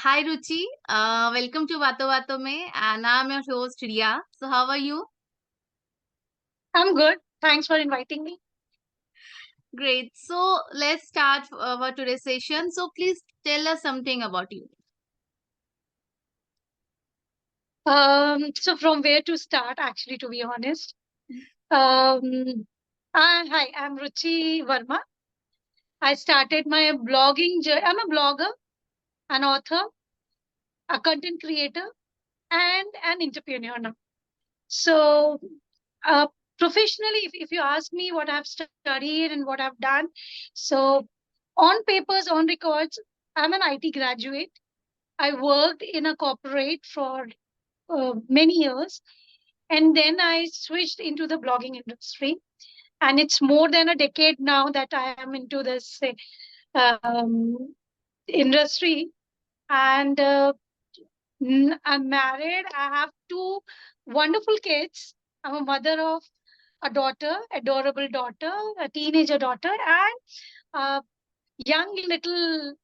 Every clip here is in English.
Hi Ruchi, welcome to Bato Bato Mein, and I'm your host Riya. So how are you? I'm good. Thanks for inviting me. Great. So let's start our today's session. So please tell us something about you. So from where to start, actually, to be honest. Um, Hi, I'm Ruchi Verma. I started my blogging journey. I'm a blogger, an author, a content creator, and an entrepreneur now. So, uh, professionally, if you ask me what I've studied and what I've done, so on papers, on records, I'm an IT graduate. I worked in a corporate for many years. And then I switched into the blogging industry. And it's more than a decade now that I am into this industry. And I'm married. I have two wonderful kids. I'm a mother of a daughter, adorable daughter, a teenager daughter, and a young little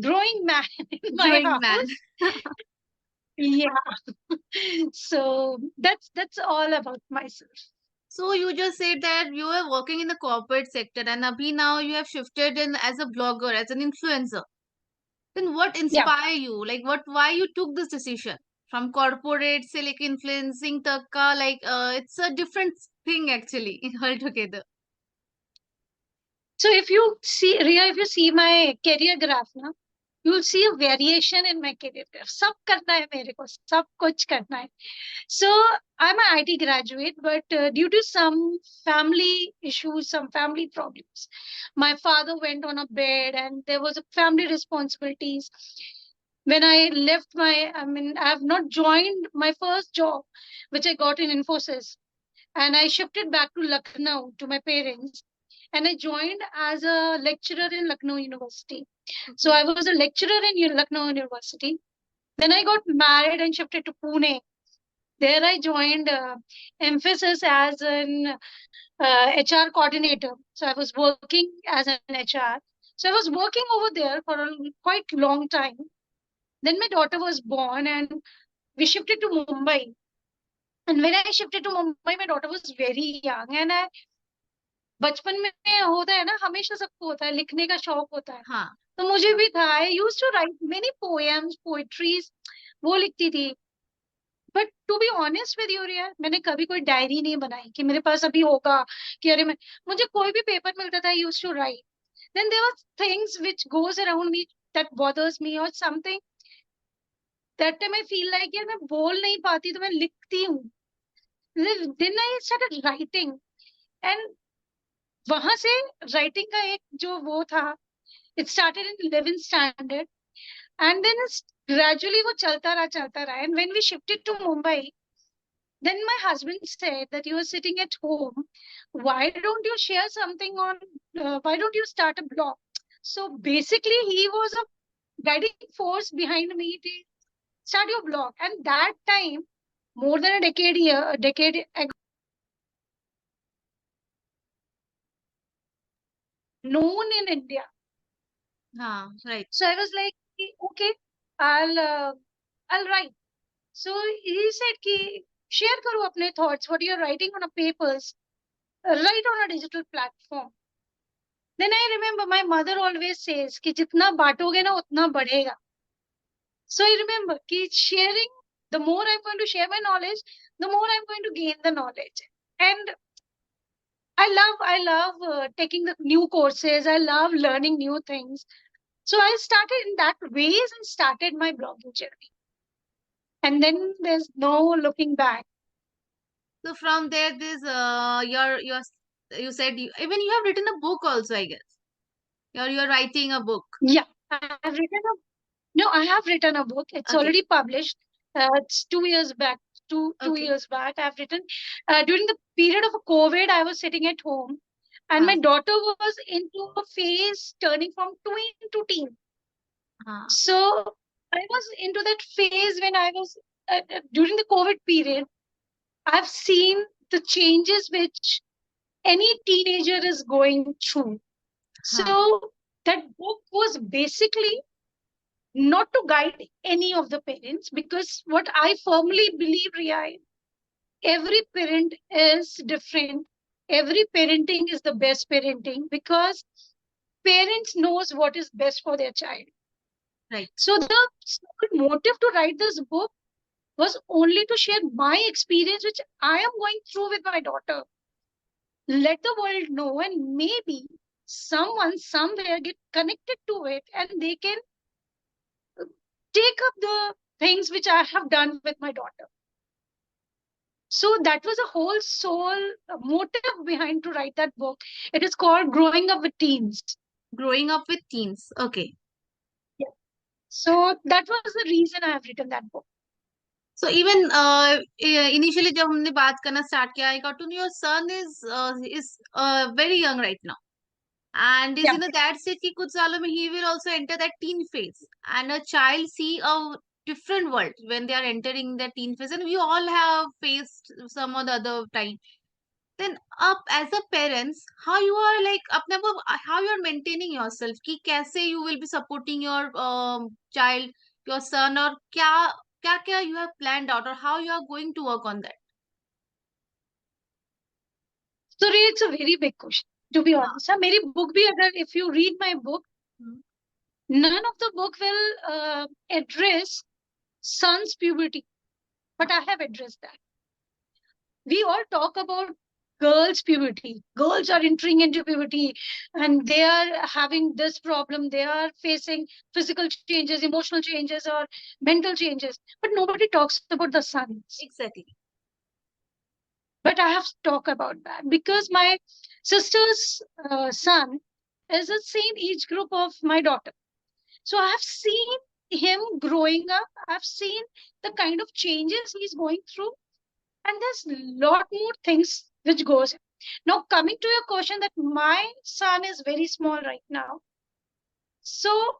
growing man in my Growing man. house. Yeah. So that's all about myself. So you just said that you were working in the corporate sector, and abhi now you have shifted in as a blogger, as an influencer. Then what Yeah. inspired you? Like why you took this decision from corporate, say like influencing takka? Like it's a different thing actually altogether. So if you see, Ria, if you see my career graph now, you'll see a variation in my career graph. सब करना है मेरे को, सब कुछ करना है. So I'm an IT graduate, but due to some family issues, some family problems, my father went on a bed, and there was a family responsibilities. When I left I have not joined my first job, which I got in Infosys, and I shifted back to Lucknow to my parents, and I joined as a lecturer in Lucknow University. So Okay. I was a lecturer in Lucknow University. Then I got married and shifted to Pune. There I joined Emphasis as an HR coordinator. So I was working as an HR. So I was working over there for a quite long time. Then my daughter was born, and we shifted to Mumbai. And when I shifted to Mumbai, my daughter was very young, and I बचपन में होता है ना, हमेशा सबको होता है, लिखने का शौक होता है. हाँ. तो मुझे भी था. I used to write many poems, poetries, वो लिखती थी. But to be honest with you Riya, मैंने कभी कोई डायरी नहीं बनाई कि मेरे पास अभी होगा कि अरे मैं, मुझे कोई भी पेपर मिलता था, I used to write. Then there were things which goes around me that bothers me और something that time I feel like यार मैं बोल नहीं पाती तो मैं लिखती हूँ. Then I started writing. And वहां से राइटिंग का एक जो वो था, it started in 11th standard, and then gradually वो चलता रहा. And when we shifted to Mumbai, then my husband said that you are sitting at home, why don't you share something on, why don't you start a blog? So basically he was a guiding force behind me to start your blog. And that time, more than a decade ago, known in India. हाँ. Right. So I was like, okay, i'll uh, I'll write. So he said ki share karo apne thoughts, what you're writing on a papers, write on a digital platform. Then I remember my mother always says कि जितना बांटोगे ना उतना बढ़ेगा. So I remember कि sharing, the more I'm going to share my knowledge, the more I'm going to gain the knowledge. And I love taking the new courses. I love learning new things. So I started in that ways and started my blogging journey. And then there's no looking back. So from there, this your you said even you have written a book also, I guess. You're writing a book. Yeah, I've written a No, I have written a book. It's Okay. already published. It's 2 years back. Two Okay. years back, I've written. During the period of COVID, I was sitting at home, and my हाँ. daughter was into a phase turning from tween to teen. हाँ. So I was into that phase when I was during the COVID period. I've seen the changes which any teenager is going through. हाँ. So that book was basically not to guide any of the parents, because what I firmly believe, Riya, every parent is different. Every parenting is the best parenting, because parents knows what is best for their child. Right. So the sole motive to write this book was only to share my experience, which I am going through with my daughter. Let the world know, and maybe someone somewhere get connected to it, and they can take up the things which I have done with my daughter. So that was a whole sole motive behind to write that book. It is called Growing Up with Teens. Growing up with teens. Okay. Yeah. So that was the reason I have written that book. So even initially जब हमने बात करना start किया, I got to know your son is very young right now, and is Yeah. in a that stage कि कुछ सालों में he will also enter that teen phase, and a child see a different world when they are entering the teen phase, and we all have faced some or the other time. Then up as a parents, how you are like अपने को how you are maintaining yourself कि कैसे you will be supporting your child, your son, और क्या you have planned out, or how you are going to work on that. So really, it's a very big question, to be हाँ. honest. मेरी book भी अगर, if you read my book, hmm. none of the book will address son's puberty, but I have addressed that. We all talk about girls' puberty. Girls are entering into puberty and they are having this problem. They are facing physical changes, emotional changes, or mental changes. But nobody talks about the sons. Exactly. But I have to talk about that because my sister's son is the same age group of my daughter. So I have seen him growing up. I've seen the kind of changes he's going through, and there's a lot more things which goes. Now coming to your question, that my son is very small right now. So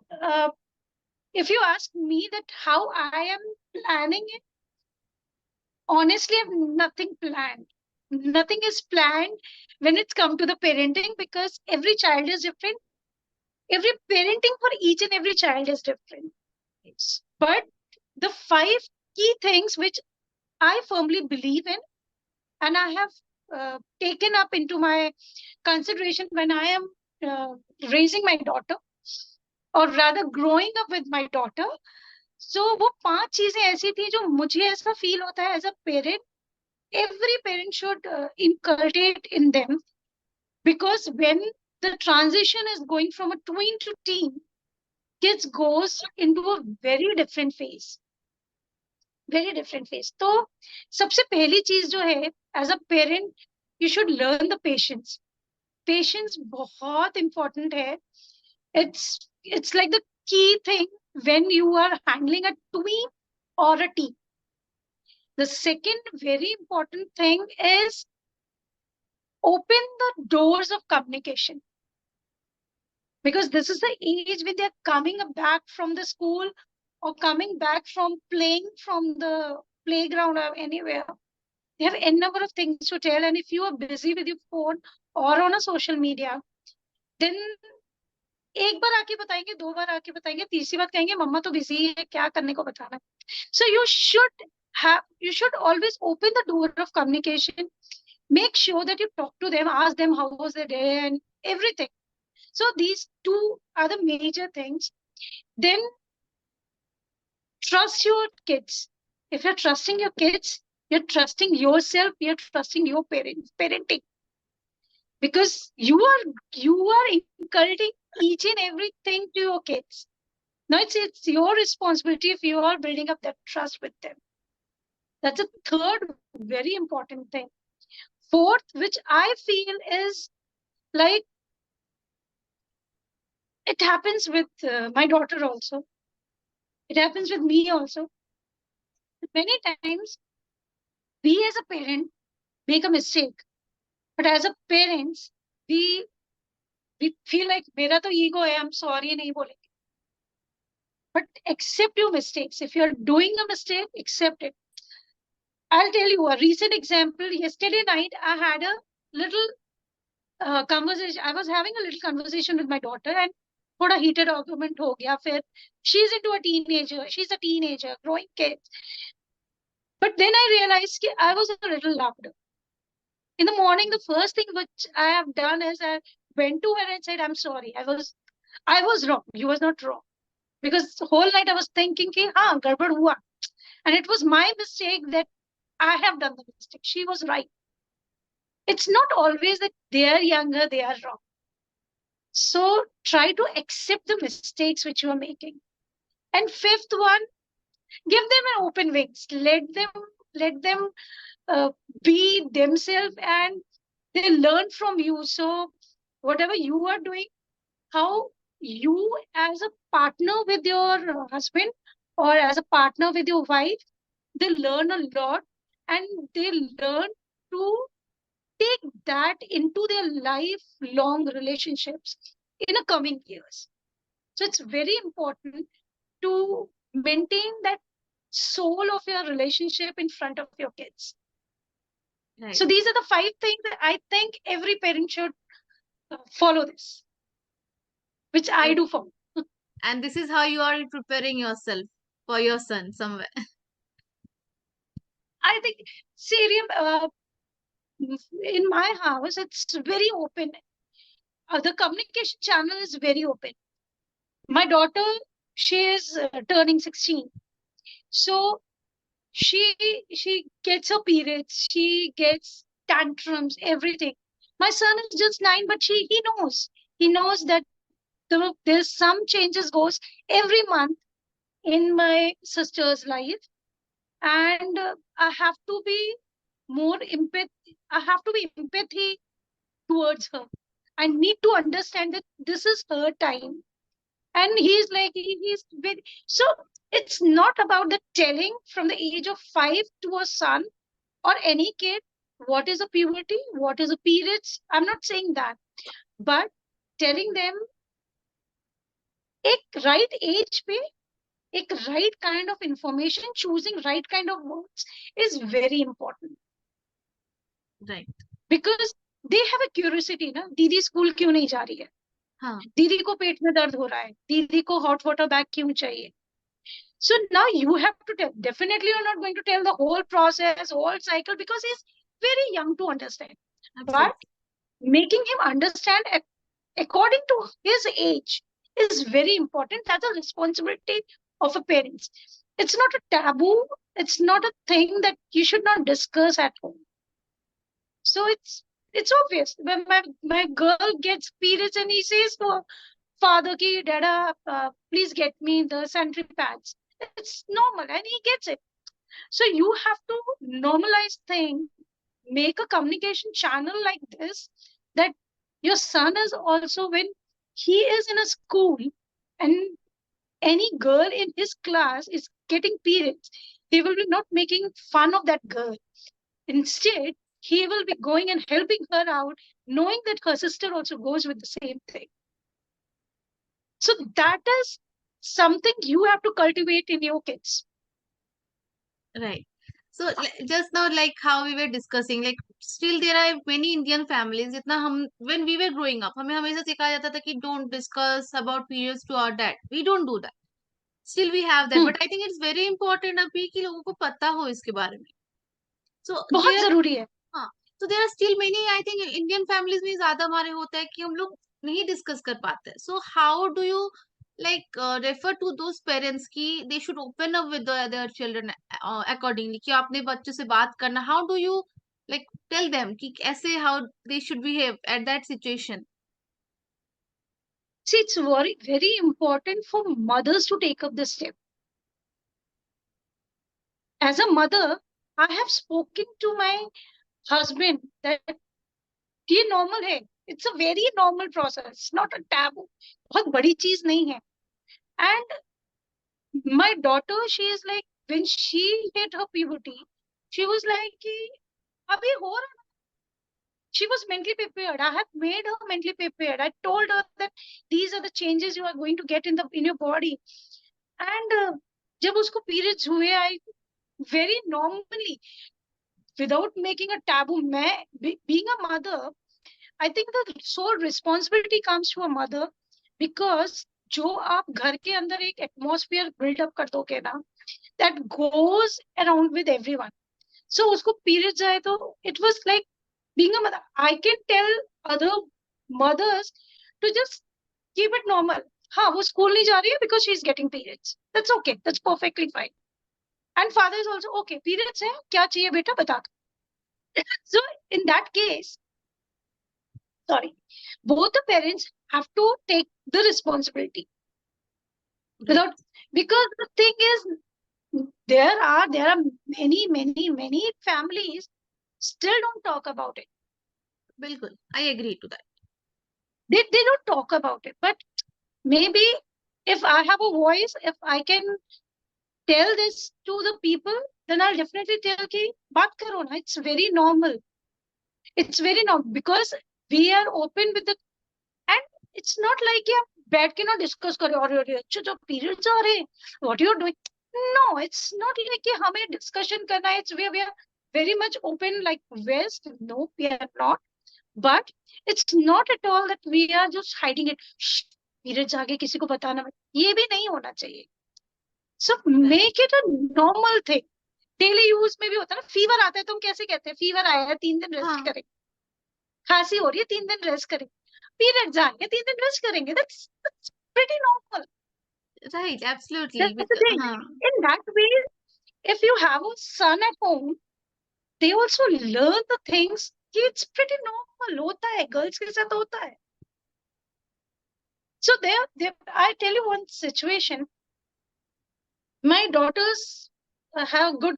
if you ask me that how I am planning it, honestly, I've nothing planned. Nothing is planned when it's come to the parenting, because every child is different. Every parenting for each and every child is different. But the five key things which I firmly believe in, and I have taken up into my consideration when I am uh, raising my daughter, or rather growing up with my daughter. So वो पांच चीजें ऐसी थी जो मुझे ऐसा feel होता है as a parent, every parent should inculcate in them, because when the transition is going from a tween to teen, kids goes into a very different phase. Very different phase. तो सबसे पहली चीज जो है, as a parent you should learn the patience. Patience बहुत important है. It's it's like the key thing when you are handling a tween or a teen. The second very important thing is open the doors of communication, because this is the age when they're coming back from the school or coming back from playing from the playground or anywhere. They have n number of things to tell, and if you are busy with your phone or on a social media, then एक बार आके बताएंगे, दो बार आके बताएंगे, तीसरी बार कहेंगे मम्मा तो busy है, क्या करने को बताना. So you should always open the door of communication. Make sure that you talk to them, ask them how was their day and everything. So these two are the major things. Then trust your kids. If you're trusting your kids, you're trusting yourself, you're trusting your parenting, because you are inculcating each and everything to your kids. Now it's your responsibility if you are building up that trust with them. That's a third very important thing. Fourth, which I feel is like, it happens with my daughter also. It happens with me also. Many times we as a parent make a mistake, but as a parents, we we feel like मेरा तो ego है, I'm sorry नहीं बोलेंगे. But accept your mistakes. If you're doing a mistake, accept it. I'll tell you a recent example. Yesterday night, I had a little conversation. I was having a little conversation with my daughter, and थोड़ा heated argument हो गया, फिर she's a teenager, growing kid. But then I realized that I was a little louder. In the morning, the first thing which I have done is I went to her and said, I'm sorry. I was wrong. You was not wrong. Because the whole night I was thinking, ki, हाँ, गड़बड़ हुआ. And it was my mistake that I have done the mistake. She was right. It's not always that they are younger, they are wrong. So try to accept the mistakes which you are making. And fifth one, give them an open wings. Let them uh, be themselves, and they learn from you. So whatever you are doing, how you as a partner with your husband or as a partner with your wife, they learn a lot, and they learn to take that into their lifelong relationships in the coming years. So it's very important to maintain that soul of your relationship in front of your kids. Right. So these are the 5 things that I think every parent should follow this, which I So, do follow. and this is how you are preparing yourself for your son somewhere. I think, see, in my house, it's very open. The communication channel is very open. My daughter, she is turning 16. So she she gets her periods, she gets tantrums, everything. My son is just 9, but he knows that there's some changes goes every month in my sister's life, and I have to be more empathy. I have to be empathy towards her. I need to understand that this is her time, and he's like he's very so. It's not about the telling from the age of 5 to a son or any kid what is a puberty, what is a periods. I'm not saying that, but telling them एक right age पे एक right kind of information, choosing right kind of words is very important. Right. Because they have a curiosity ना, दीदी school क्यों नहीं जा रही है, हाँ. दीदी को पेट में दर्द हो रहा है, दीदी को हॉट वाटर बैग क्यों चाहिए. So now you have to tell. Definitely, you're not going to tell the whole process, whole cycle, because he's very young to understand. But Absolutely. making him understand according to his age is very important. That's a responsibility of a parent. It's not a taboo. It's not a thing that you should not discuss at home. So it's obvious when my girl gets periods and he says to her father ki dada, please get me the sanitary pads. It's normal and he gets it. So you have to normalize thing, make a communication channel like this, that your son is also, when he is in a school and any girl in his class is getting periods, he will be not making fun of that girl. Instead, he will be going and helping her out, knowing that her sister also goes with the same thing. So that is something you have to cultivate in your kids. Right. So just now, like how we were discussing, like still there are many Indian families. जितना हम when we were growing up, हमें हमेशा सिखाया जाता था कि don't discuss about periods to our dad. We don't do that. Still we have that, Hmm. but I think it's very important अभी कि लोगों को पता हो इसके बारे में. So बहुत there, जरूरी है. हाँ, तो there are still many I think Indian families में ज्यादा हमारे होता है कि हम लोग नहीं डिस्कस कर पाते. So how do you like refer to those parents की they should open up with their children accordingly कि आपने बच्चों से बात करना. How do you like tell them कि ऐसे how they should behave at that situation. See, it's very important for mothers to take up this step. As a mother, I have spoken to my husband that ये normal है. It's a very normal process, not a taboo. बहुत बड़ी चीज नहीं है. And my daughter, she is like, when she hit her puberty, she was like, कि अभी हो रहा. She was mentally prepared. I have made her mentally prepared. I told her that these are the changes you are going to get in your body. And जब उसको periods हुए, I very normally, without making a taboo, being a mother, I think the sole responsibility comes to a mother because जो आप घर के अंदर एक atmosphere buildup कर दोगे ना, that goes around with everyone. So उसको पीरियड्स आए तो it was like being a mother. I can tell other mothers to just keep it normal. हाँ, वो स्कूल नहीं जा रही है because she is getting periods. That's okay. That's perfectly fine. And father is also okay. Periods है, क्या चाहिए बेटा बता दो. So in that case, sorry, both the parents have to take the responsibility Right. without, because the thing is, there are many families still don't talk about it. बिल्कुल, I agree to that. They don't talk about it. But maybe if I have a voice, if I can tell this to the people, then I'll definitely tell ki baat karo na. It's very normal. It's very normal because we are open with the, and it's not like कि आप बैठ के ना discuss करें और अच्छा जो periods आ रहे हैं what you are doing. No, it's not like कि हमें डिस्कशन करना है. It's we are very much open like West. No, we are not. But it's not at all that we are just hiding it. Periods आगे किसी को बताना मत. ये भी नहीं होना चाहिए. So Right. make it a normal thing. Daily use में भी होता है ना. फीवर आता है तो हम कैसे कहते हैं फीवर आया है 3 दिन रेस्ट हाँ, करें. खांसी हो रही है 3 दिन रेस्ट करें. पीरियड्स आ रहे 3 दिन रेस्ट करेंगे. That's pretty normal. right, absolutely. That's the thing. हाँ, In that way, if you have a son at home, they also learn the things कि it's pretty normal. होता है, गर्ल्स के साथ होता है. So there, I tell you one situation. My daughters have good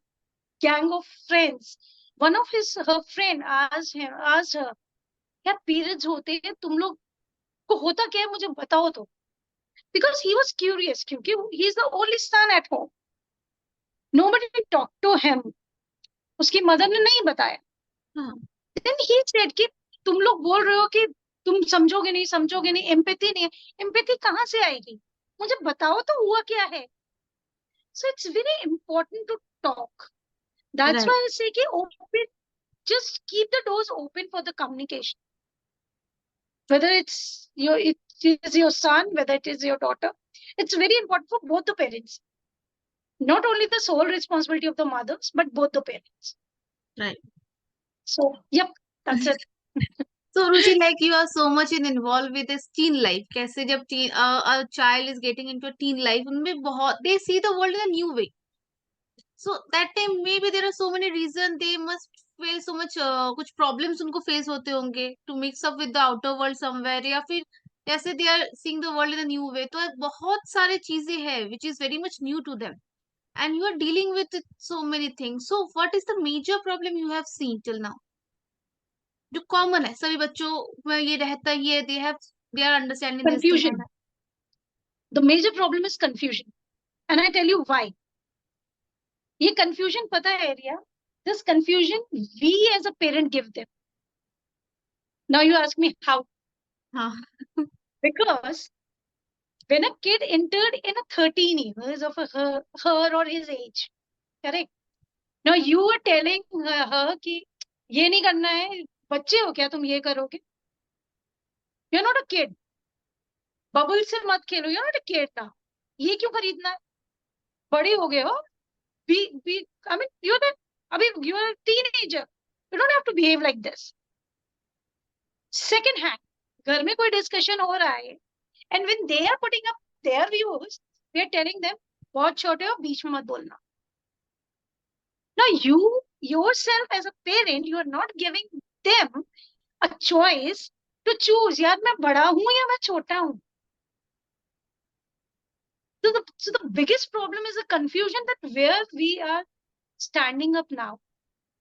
gang of friends. One of her friend asked her, यार periods होते हैं तुम लोग को होता क्या है मुझे बताओ तो. Because he was curious क्योंकि he is the only son at home. Nobody talked to him. उसकी मदर ने नहीं बताया. हाँ, Then he said कि तुम लोग बोल रहे हो कि तुम समझोगे नहीं एम्पैथी नहीं है. एम्पैथी कहाँ से आएगी, मुझे बताओ तो हुआ क्या है. So it's very important to talk. That's right, why I say कि open, just keep the doors open for the communication. Whether it is your son, whether it is your daughter, it's very important for both the parents. Not only the sole responsibility of the mothers, but both the parents. right. So, yep, that's it. So, Ruchi, like you are so much involved with this teen life. कैसे जब a child is getting into a teen life, उनमें बहुत they see the world in a new way. So that time maybe there are so many reasons they must face so much कुछ problems उनको face होते होंगे to mix up with the outer world somewhere या फिर जैसे they are seeing the world in a new way. तो बहुत सारे चीजें हैं which is very much new to them and you are dealing with it so many things. So what is the major problem you have seen till now? जो common है सभी बच्चों में ये रहता ही है they are understanding this thing and Confusion. The major problem is confusion. And I tell you why. ये confusion पता है Riya? This confusion we as a parent give them. Now you ask me how. हाँ Because when a kid entered in a 13 years of her or his age, correct? Now you are telling her कि ये नहीं करना है, बच्चे हो क्या तुम ये करोगे. You're not a kid. Bubble से मत खेलो. You're not a kid now. ये क्यों खरीदना है, बड़े हो गए हो. be I mean you're the, अभी you're a teenager. You don't have to behave like this. Second hand, घर में कोई डिस्कशन हो रहा है and when they are putting up their views, we are telling them बहुत छोटे हो बीच में मत बोलना. Now you yourself as a parent, you are not giving them a choice to choose. यार मैं बड़ा हूं या मैं छोटा हूं. So the biggest problem is the confusion that where we are standing up now.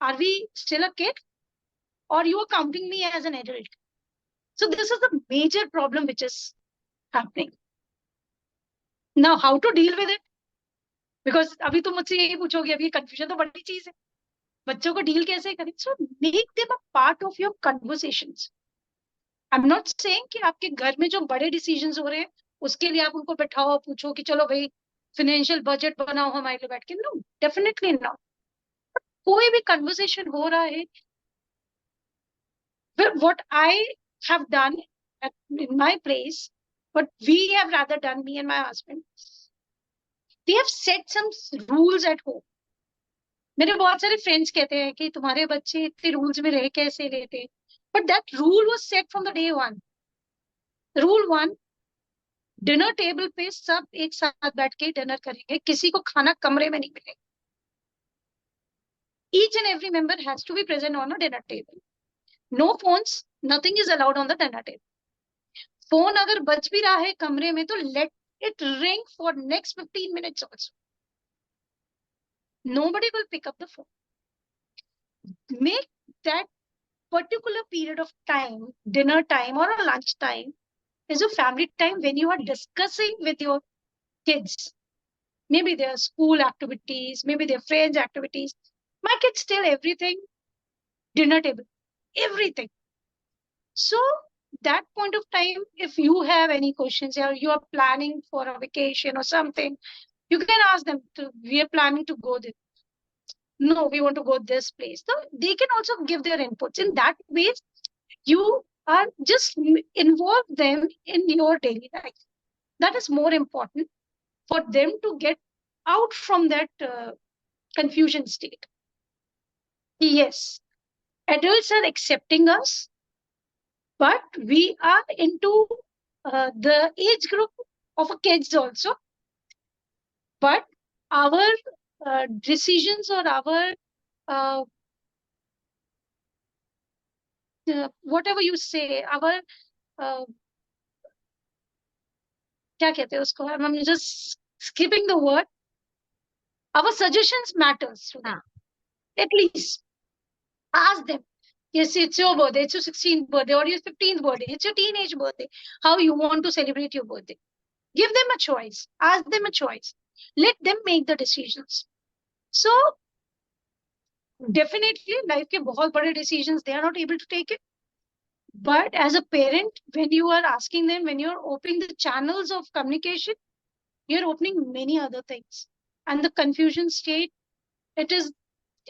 Are we still a kid or you are counting me as an adult? So this is the major problem which is happening. Now how to deal with it? Because अभी तुम मुझसे यही पूछोगे, अभी confusion तो बड़ी चीज है. बच्चों को डील कैसे करें. So make them a part of your conversations. I'm not saying कि आपके घर में जो बड़े डिसीजंस हो रहे हैं उसके लिए आप उनको बैठाओ पूछो कि चलो भाई फाइनेंशियल बजट बनाओ हमारे लिए बैठ के. No, definitely not. कोई भी कन्वर्सेशन हो रहा है. But what I have done in my place, what we have rather done, me and my husband, we have set some rules at home. मेरे बहुत सारे फ्रेंड्स कहते हैं कि तुम्हारे बच्चे इतने रूल्स में रह कैसे लेते, but that rule was set from the day one. Rule one, dinner table पे सब एक साथ बैठ के डिनर करेंगे, किसी को खाना कमरे में नहीं मिलेगा. Each and every member has to be present on a dinner table. No phones, nothing is allowed on the dinner table. Phone अगर बज भी रहा है कमरे में तो let it ring for next 15 minutes also. Nobody will pick up the phone. Make that particular period of time, dinner time or a lunch time, is a family time when you are discussing with your kids. Maybe their school activities, maybe their friends' activities. My kids tell everything, dinner table, everything. So that point of time, if you have any questions or you are planning for a vacation or something, you can ask them to, we are planning to go there. No, we want to go this place. So they can also give their inputs. In that way, you are just involve them in your daily life. That is more important for them to get out from that confusion state. Yes, adults are accepting us, but we are into the age group of kids also. But our decisions or our whatever you say, our क्या कहते हैं उसको, I'm just skipping the word. Our suggestions matters to them. हाँ. At least ask them. Yes, it's your birthday, it's your 16th birthday, or your 15th birthday, it's your teenage birthday. How you want to celebrate your birthday? Give them a choice. Ask them a choice. Let them make the decisions. So definitely, life के बहुत बड़े decisions they are not able to take it. But as a parent, when you are asking them, when you're opening the channels of communication, you're opening many other things. And the confusion state, it is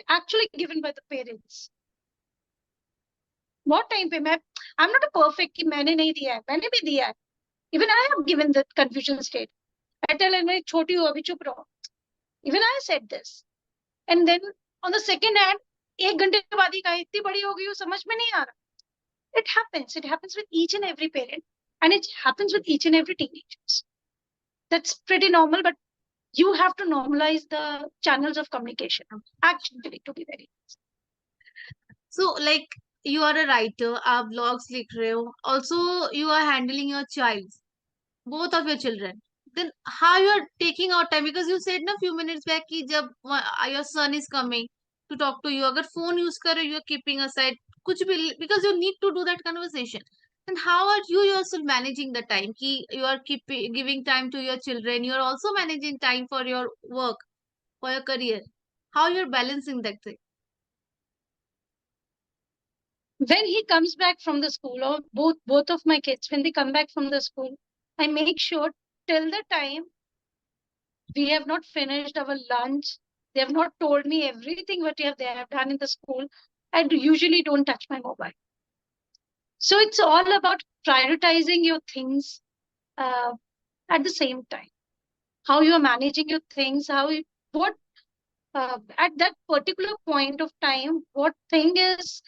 actually given by the parents. बहुत time पे मैं, I'm not a perfect कि मैंने नहीं दिया है, मैंने भी दिया है. Even I have given the confusion state. I tell मैं छोटी हूँ अभी चुप रहो. Even I said this. And then on the second hand, एक घंटे बाद ही कहा इतनी बड़ी हो गई हूँ समझ में नहीं आ रहा. It happens. It happens with each and every parent, and it happens with each and every teenagers. That's pretty normal, but you have to normalize the channels of communication. Actually, to be very honest. So, like, you are a writer, आप vlogs लिख रहे हो. Also, you are handling your child, both of your children. Then how you are taking out time? Because you said na few minutes back कि जब your son is coming to talk to you, अगर phone use कर रहे हो, you are keeping aside कुछ भी, because you need to do that conversation. And how are you yourself managing the time? कि you are keeping giving time to your children, you are also managing time for your work, for your career. How you are balancing that thing? When he comes back from the school, or both of my kids, when they come back from the school, I make sure till the time we have not finished our lunch, they have not told me everything what they have done in the school, I usually don't touch my mobile. So it's all about prioritizing your things at the same time. How you are managing your things, what at that particular point of time, what thing is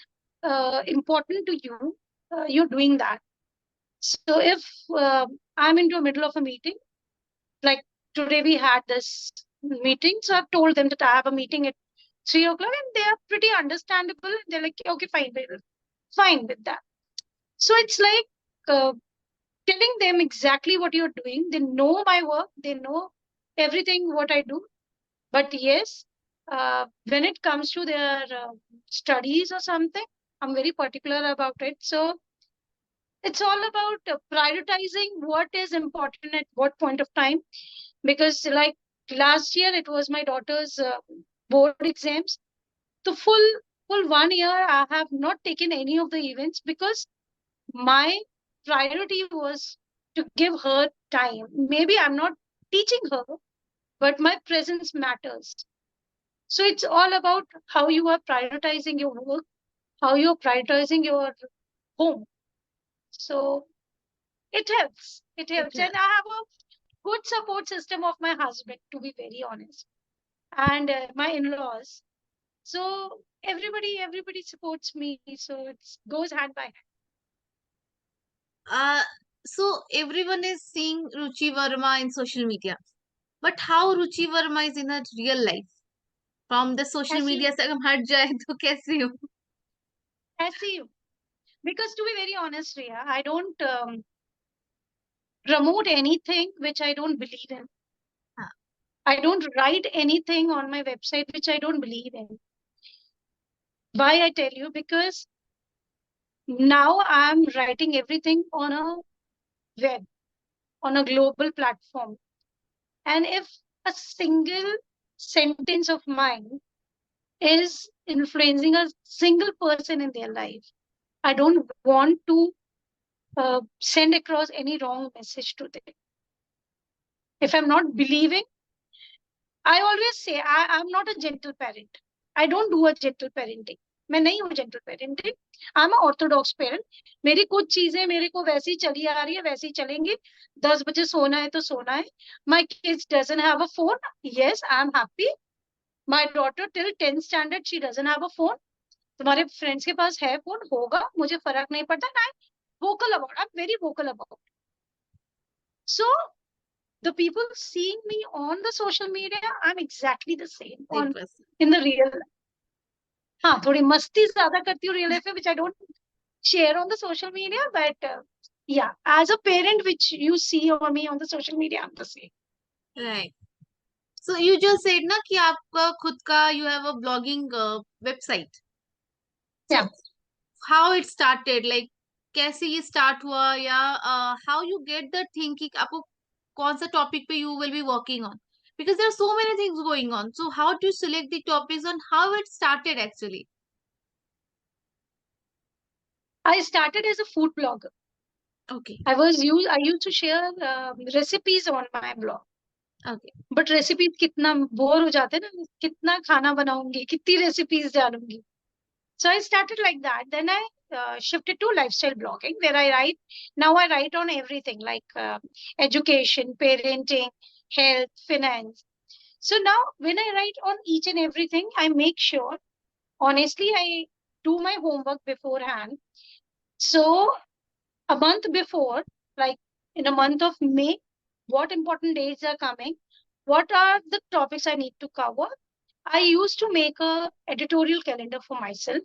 important to you, you're doing that. So if I'm into the middle of a meeting, like today we had this meeting, so I've told them that I have a meeting at 3 o'clock, and they are pretty understandable. They're like, okay, fine with that. So it's like telling them exactly what you're doing. They know my work, they know everything what I do. But yes, when it comes to their studies or something, I'm very particular about it. So it's all about prioritizing what is important at what point of time. Because like last year, it was my daughter's board exams. The full 1 year, I have not taken any of the events because my priority was to give her time. Maybe I'm not teaching her, but my presence matters. So it's all about how you are prioritizing your work, how you're prioritizing your home. So It helps. It It helps. And I have a good support system of my husband, to be very honest, and my in-laws. So everybody supports me. So it goes hand by hand. uh, so everyone is seeing Ruchi Verma in social media, but how Ruchi Verma is in a real life? From the social ऐसे media से अगर हम हट जाए तो कैसे हो? ऐसे ही हूँ. Because to be very honest, Riya, I don't promote anything which I don't believe in. हाँ, I don't write anything on my website which I don't believe in. Why I tell you? Because now I'm writing everything on a web, on a global platform. And if a single sentence of mine is influencing a single person in their life, I don't want to send across any wrong message to them. If I'm not believing, I always say I'm not a gentle parent. I don't do a gentle parenting. मैं नहीं हूँ gentle parenting. I'm an orthodox parent. मेरी कुछ चीजें मेरे को वैसी चली आ रही है वैसी ही चलेंगी. 10 बजे सोना है तो सोना है. My kids doesn't have a phone. Yes, I'm happy. My daughter till 10th standard she doesn't have a phone. तुम्हारे फ्रेंड्स के पास है फोन होगा मुझे फर्क नहीं पड़ता. आई vocal about. I'm very vocal about. So the people seeing me on the social media, I'm exactly the same same on person. in the real life. हाँ थोड़ी मस्ती ज्यादा करती हूँ रियल लाइफ में, which I don't share on the social media, but yeah, as a parent, which you see on me on the social media, I'm the same. Right. So you just said ना कि आपका खुद का you have a blogging website. Yeah, So how it started, like कैसे ये start हुआ या how you get the thing कि आपको कौन सा topic पे you will be working on, because there are so many things going on, so how do you select the topics and how it started actually? I started as a food blogger. Okay. I used to share recipes on my blog. Okay. But recipes कितना bore हो जाते हैं ना, कितना खाना बनाऊंगी, कितनी recipes जानूंगी. So I started like that. Then I shifted to lifestyle blogging, where I write. Now I write on everything like education, parenting, health, finance. So now when I write on each and everything, I make sure, honestly, I do my homework beforehand. So a month before, like in a month of May, what important dates are coming, what are the topics I need to cover. I used to make a editorial calendar for myself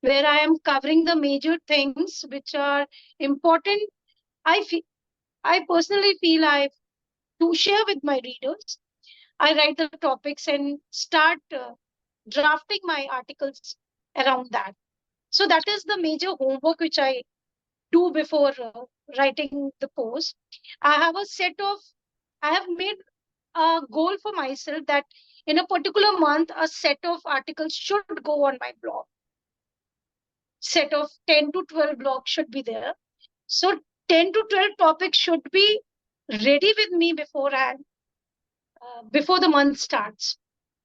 where I am covering the major things which are important. I feel, I personally feel I to share with my readers. I write the topics and start drafting my articles around that. So that is the major homework which I do before writing the post. I have a set of, I have made a goal for myself that in a particular month, a set of articles should go on my blog. Set of 10 to 12 blogs should be there. So 10 to 12 topics should be ready with me beforehand, before the month starts.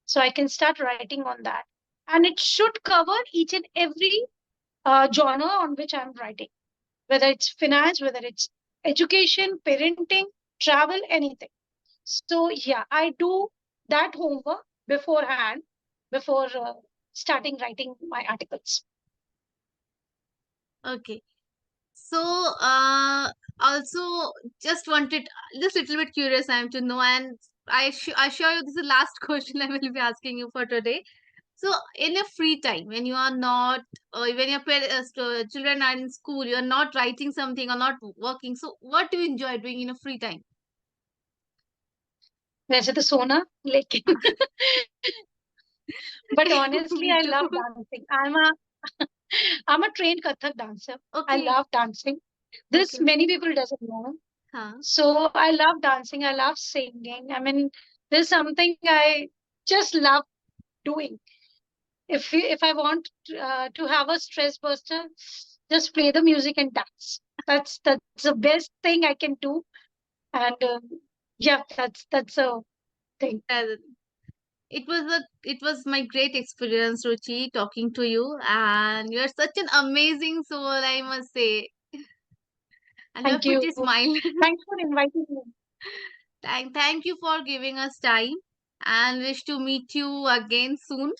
So I can start writing on that. And it should cover each and every genre on which I'm writing, whether it's finance, whether it's education, parenting, travel, anything. So yeah, I do that homework beforehand before starting writing my articles. Okay. So also just wanted, just little bit curious I am to know, and I assure you this is the last question I will be asking you for today. So in your free time, when you are not, when your children are in school, you are not writing something or not working, so what do you enjoy doing in a free time? वैसे तो सोना, लेकिन but honestly, Me I too. love dancing. I'm a trained Kathak dancer. I Okay. love dancing. This Okay. many people doesn't know. Huh. So I love dancing. I love singing. I mean, there's something I just love doing. If I want to have a stress buster, just play the music and dance. That's the best thing I can do. And yeah, that's a thing. Uh, it was my great experience, Ruchi, talking to you, and you're such an amazing soul, I must say. and your Thank you. pretty smile. Thanks for inviting me. Thank you for giving us time and wish to meet you again soon.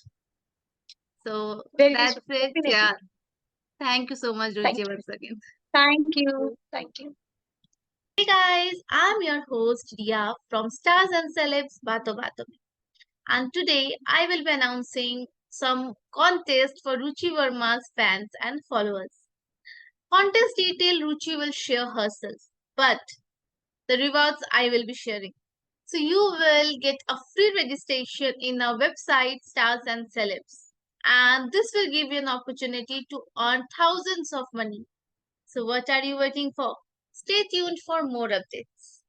So Very that's soon. it. Definitely. Yeah. Thank you so much, Thank Ruchi, you. once again. Thank you. Thank you. Hey guys, I'm your host Ria from Stars and Celebs Bato Bato. And today I will be announcing some contest for Ruchi Verma's fans and followers. Contest detail Ruchi will share herself, but the rewards I will be sharing. So you will get a free registration in our website Stars and Celebs. And this will give you an opportunity to earn thousands of money. So what are you waiting for? Stay tuned for more updates.